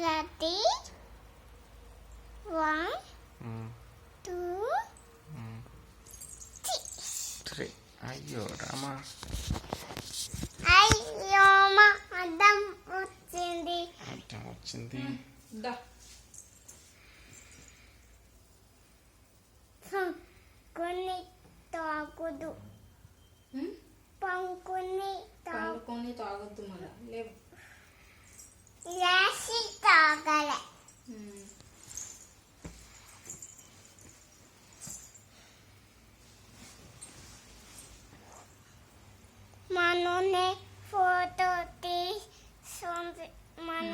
Ready? 1, 2, 3. అయ్యో రామా. అయ్యో మా అద్దం వచ్చింది. అర్థం వచ్చింది. పంకుని తాగుదు. పంకుని తాగొద్దు మళ్ళా లేవు. లేసి తాగలే. మననే ఫోటో తీసి మన